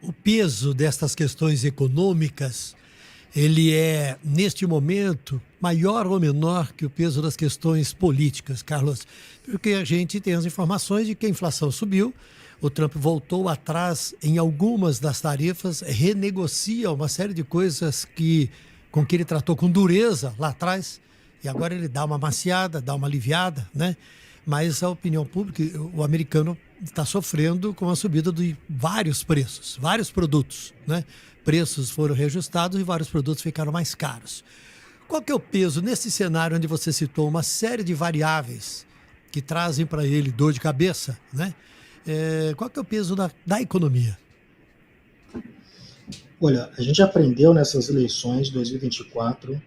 o peso destas questões econômicas, ele é, neste momento, maior ou menor que o peso das questões políticas, Carlos? Porque a gente tem as informações de que a inflação subiu, o Trump voltou atrás em algumas das tarifas, renegocia uma série de coisas com que ele tratou com dureza lá atrás, e agora ele dá uma maciada, dá uma aliviada, né? Mas a opinião pública, o americano está sofrendo com a subida de vários preços, vários produtos, né? Preços foram reajustados e vários produtos ficaram mais caros. Qual que é o peso nesse cenário onde você citou uma série de variáveis que trazem para ele dor de cabeça, né? Qual que é o peso da economia? Olha, a gente aprendeu nessas eleições de 2024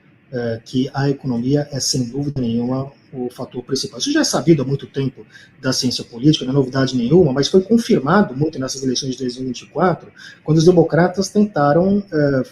que a economia é, sem dúvida nenhuma, o fator principal. Isso já é sabido há muito tempo da ciência política, não é novidade nenhuma, mas foi confirmado muito nessas eleições de 2024, quando os democratas tentaram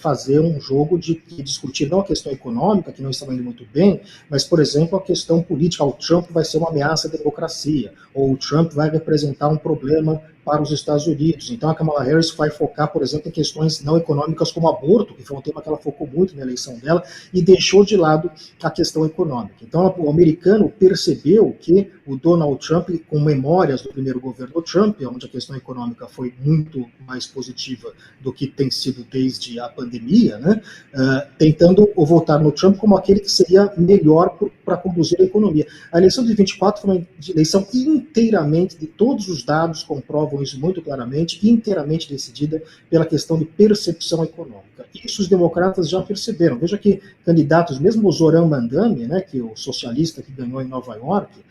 fazer um jogo de discutir não a questão econômica, que não estava indo muito bem, mas, por exemplo, a questão política. O Trump vai ser uma ameaça à democracia, ou o Trump vai representar um problema para os Estados Unidos. Então a Kamala Harris vai focar, por exemplo, em questões não econômicas como aborto, que foi um tema que ela focou muito na eleição dela, e deixou de lado a questão econômica. Então o americano percebeu que o Donald Trump, com memórias do primeiro governo Trump, onde a questão econômica foi muito mais positiva do que tem sido desde a pandemia, né, tentando votar no Trump como aquele que seria melhor para conduzir a economia. A eleição de 24 foi uma eleição inteiramente, de todos os dados comprovam isso muito claramente, inteiramente decidida pela questão de percepção econômica. Isso os democratas já perceberam. Veja que candidatos, mesmo o Zoran Mandami, né, que é o socialista que ganhou em Nova York,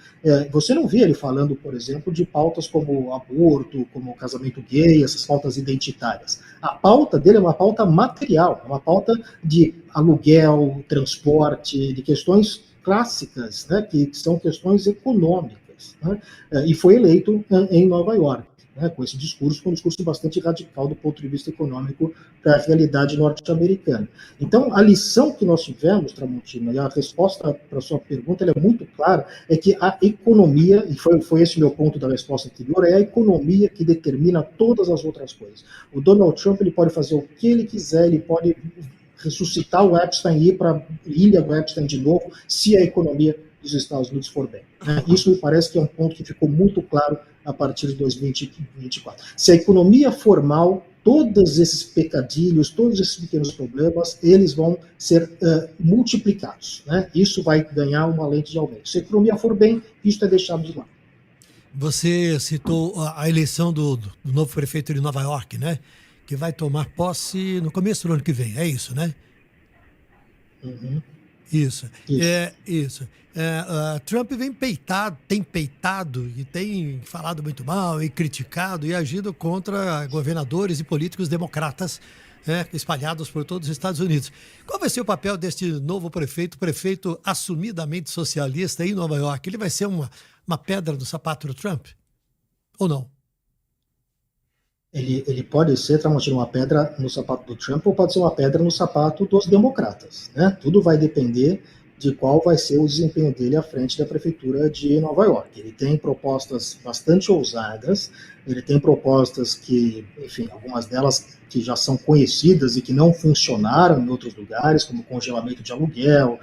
você não vê ele falando, por exemplo, de pautas como aborto, como casamento gay, essas pautas identitárias. A pauta dele é uma pauta material, é uma pauta de aluguel, transporte, de questões clássicas, né, que são questões econômicas, né, e foi eleito em Nova York, né, com esse discurso, um discurso bastante radical do ponto de vista econômico para a realidade norte-americana. Então, a lição que nós tivemos, Tramontina, e a resposta para a sua pergunta é muito clara, é que a economia, e foi esse o meu ponto da resposta anterior, é a economia que determina todas as outras coisas. O Donald Trump ele pode fazer o que ele quiser, ele pode ressuscitar o Epstein e ir para a ilha do Epstein de novo, se a economia dos Estados Unidos for bem. Isso me parece que é um ponto que ficou muito claro a partir de 2024. Se a economia for mal, todos esses pecadilhos, todos esses pequenos problemas, eles vão ser multiplicados. Né? Isso vai ganhar uma lente de aumento. Se a economia for bem, isso é deixado de lado. Você citou a eleição do novo prefeito de Nova York, né? Que vai tomar posse no começo do ano que vem, é isso, né? Uhum. Isso, Isso. isso. Trump tem peitado e tem falado muito mal e criticado e agido contra governadores e políticos democratas, espalhados por todos os Estados Unidos. Qual vai ser o papel deste novo prefeito assumidamente socialista em Nova York? Ele vai ser uma pedra do sapato do Trump? Ou não? Ele pode ser, Tramontina, uma pedra no sapato do Trump ou pode ser uma pedra no sapato dos democratas. Né? Tudo vai depender de qual vai ser o desempenho dele à frente da prefeitura de Nova York. Ele tem propostas bastante ousadas, ele tem propostas que, enfim, algumas delas que já são conhecidas e que não funcionaram em outros lugares, como congelamento de aluguel,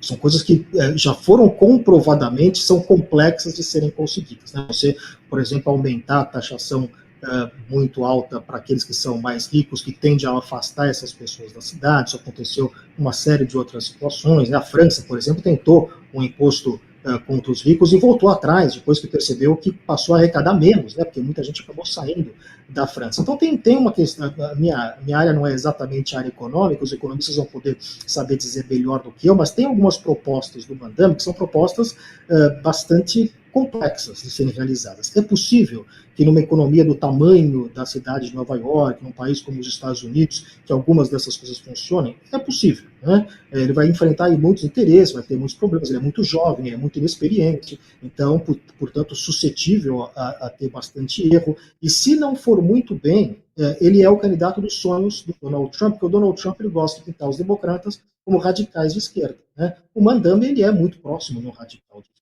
são coisas que já foram comprovadamente, são complexas de serem conseguidas. Né? Você, por exemplo, aumentar a taxação muito alta para aqueles que são mais ricos, que tende a afastar essas pessoas da cidade. Isso aconteceu em uma série de outras situações. Né? A França, por exemplo, tentou um imposto contra os ricos e voltou atrás, depois que percebeu que passou a arrecadar menos, né? Porque muita gente acabou saindo da França. Então tem uma questão, minha área não é exatamente a área econômica, os economistas vão poder saber dizer melhor do que eu, mas tem algumas propostas do Mandame que são propostas bastante complexas de serem realizadas. É possível que numa economia do tamanho da cidade de Nova York, num país como os Estados Unidos, que algumas dessas coisas funcionem? É possível. Né? Ele vai enfrentar aí muitos interesses, vai ter muitos problemas, ele é muito jovem, ele é muito inexperiente, então, portanto, suscetível a ter bastante erro. E se não for muito bem, ele é o candidato dos sonhos do Donald Trump, porque o Donald Trump ele gosta de pintar os democratas como radicais de esquerda. Né? O Mandame ele é muito próximo no radical de esquerda.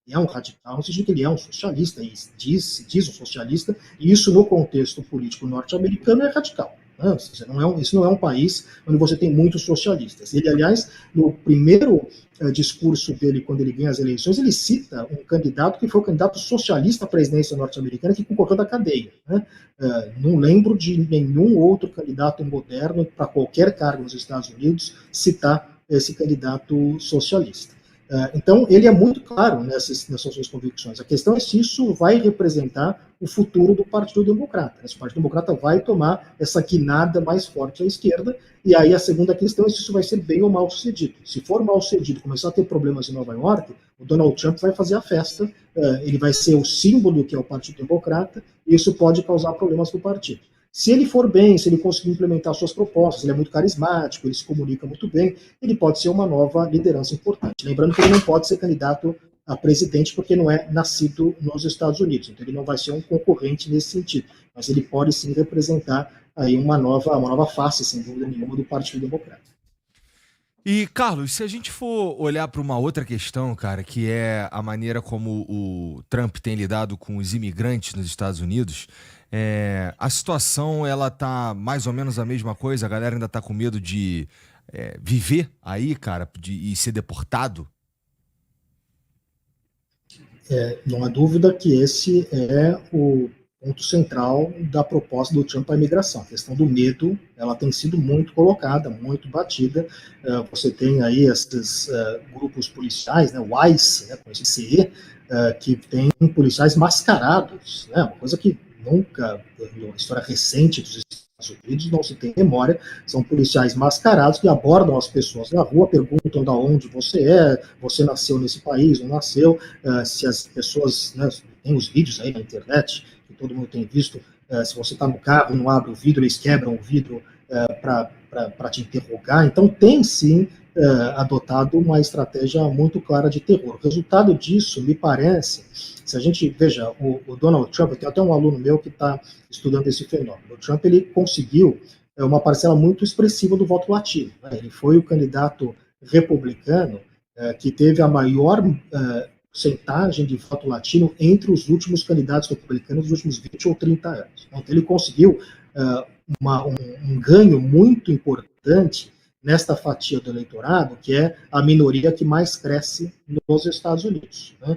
é um radical, no sentido que ele é um socialista, e diz um socialista, e isso no contexto político norte-americano é radical. Né? Isso não é um país onde você tem muitos socialistas. Ele, aliás, no primeiro discurso dele, quando ele ganha as eleições, ele cita um candidato que foi o candidato socialista à presidência norte-americana que concorreu da cadeia. Né? Não lembro de nenhum outro candidato moderno para qualquer cargo nos Estados Unidos citar esse candidato socialista. Então, ele é muito claro nessas suas convicções. A questão é se isso vai representar o futuro do Partido Democrata. Se o Partido Democrata vai tomar essa guinada mais forte à esquerda, e aí a segunda questão é se isso vai ser bem ou mal sucedido. Se for mal sucedido, começar a ter problemas em Nova York, o Donald Trump vai fazer a festa, ele vai ser o símbolo que é o Partido Democrata, e isso pode causar problemas para o partido. Se ele for bem, se ele conseguir implementar suas propostas, ele é muito carismático, ele se comunica muito bem, ele pode ser uma nova liderança importante. Lembrando que ele não pode ser candidato a presidente porque não é nascido nos Estados Unidos, então ele não vai ser um concorrente nesse sentido, mas ele pode sim representar aí uma nova face, sem dúvida nenhuma, do Partido Democrata. E, Carlos, se a gente for olhar para uma outra questão, cara, que é a maneira como o Trump tem lidado com os imigrantes nos Estados Unidos, a situação, ela tá mais ou menos a mesma coisa, a galera ainda tá com medo de viver aí, cara, e ser deportado? Não há dúvida que esse é o ponto central da proposta do Trump à imigração. A questão do medo, ela tem sido muito colocada, muito batida. Você tem aí esses grupos policiais, né, o ICE, né, com esse CE, que tem policiais mascarados, né, uma coisa que nunca, na história recente dos Estados Unidos, não se tem memória. São policiais mascarados que abordam as pessoas na rua, perguntam de onde você nasceu nesse país, não nasceu, se as pessoas, né, tem os vídeos aí na internet, que todo mundo tem visto, se você está no carro, não abre o vidro, eles quebram o vidro para te interrogar. Então tem sim adotado uma estratégia muito clara de terror. O resultado disso, me parece, se a gente, veja, o Donald Trump, tem até um aluno meu que está estudando esse fenômeno. O Trump, ele conseguiu uma parcela muito expressiva do voto latino. Né? Ele foi o candidato republicano que teve a maior porcentagem de voto latino entre os últimos candidatos republicanos dos últimos 20 ou 30 anos. Então, ele conseguiu um ganho muito importante nesta fatia do eleitorado, que é a minoria que mais cresce nos Estados Unidos. Né?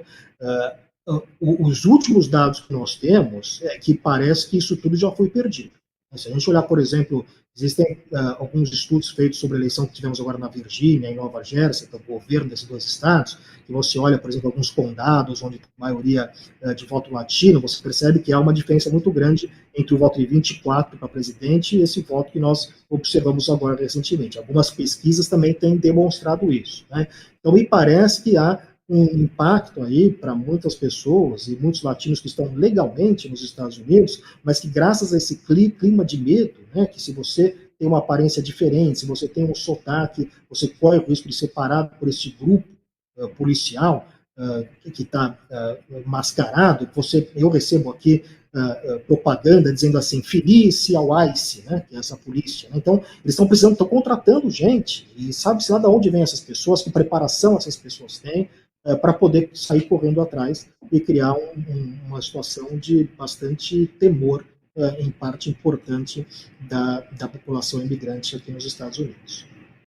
Os últimos dados que nós temos é que parece que isso tudo já foi perdido. Se a gente olhar, por exemplo, existem alguns estudos feitos sobre a eleição que tivemos agora na Virgínia, em Nova Jersey, do governo desses dois estados, que você olha, por exemplo, alguns condados onde tem maioria de voto latino, você percebe que há uma diferença muito grande entre o voto de 24 para presidente e esse voto que nós observamos agora recentemente. Algumas pesquisas também têm demonstrado isso. Né? Então, me parece que há um impacto aí para muitas pessoas e muitos latinos que estão legalmente nos Estados Unidos, mas que graças a esse clima de medo, né, que se você tem uma aparência diferente, se você tem um sotaque, você corre o risco de ser parado por esse grupo policial que está mascarado. Eu recebo aqui propaganda dizendo assim, filie-se ao ICE, né, que é essa polícia. Né? Então, eles estão contratando gente, e sabe-se lá de onde vêm essas pessoas, que preparação essas pessoas têm, para poder sair correndo atrás e criar uma situação de bastante temor em parte importante da população imigrante aqui nos Estados Unidos.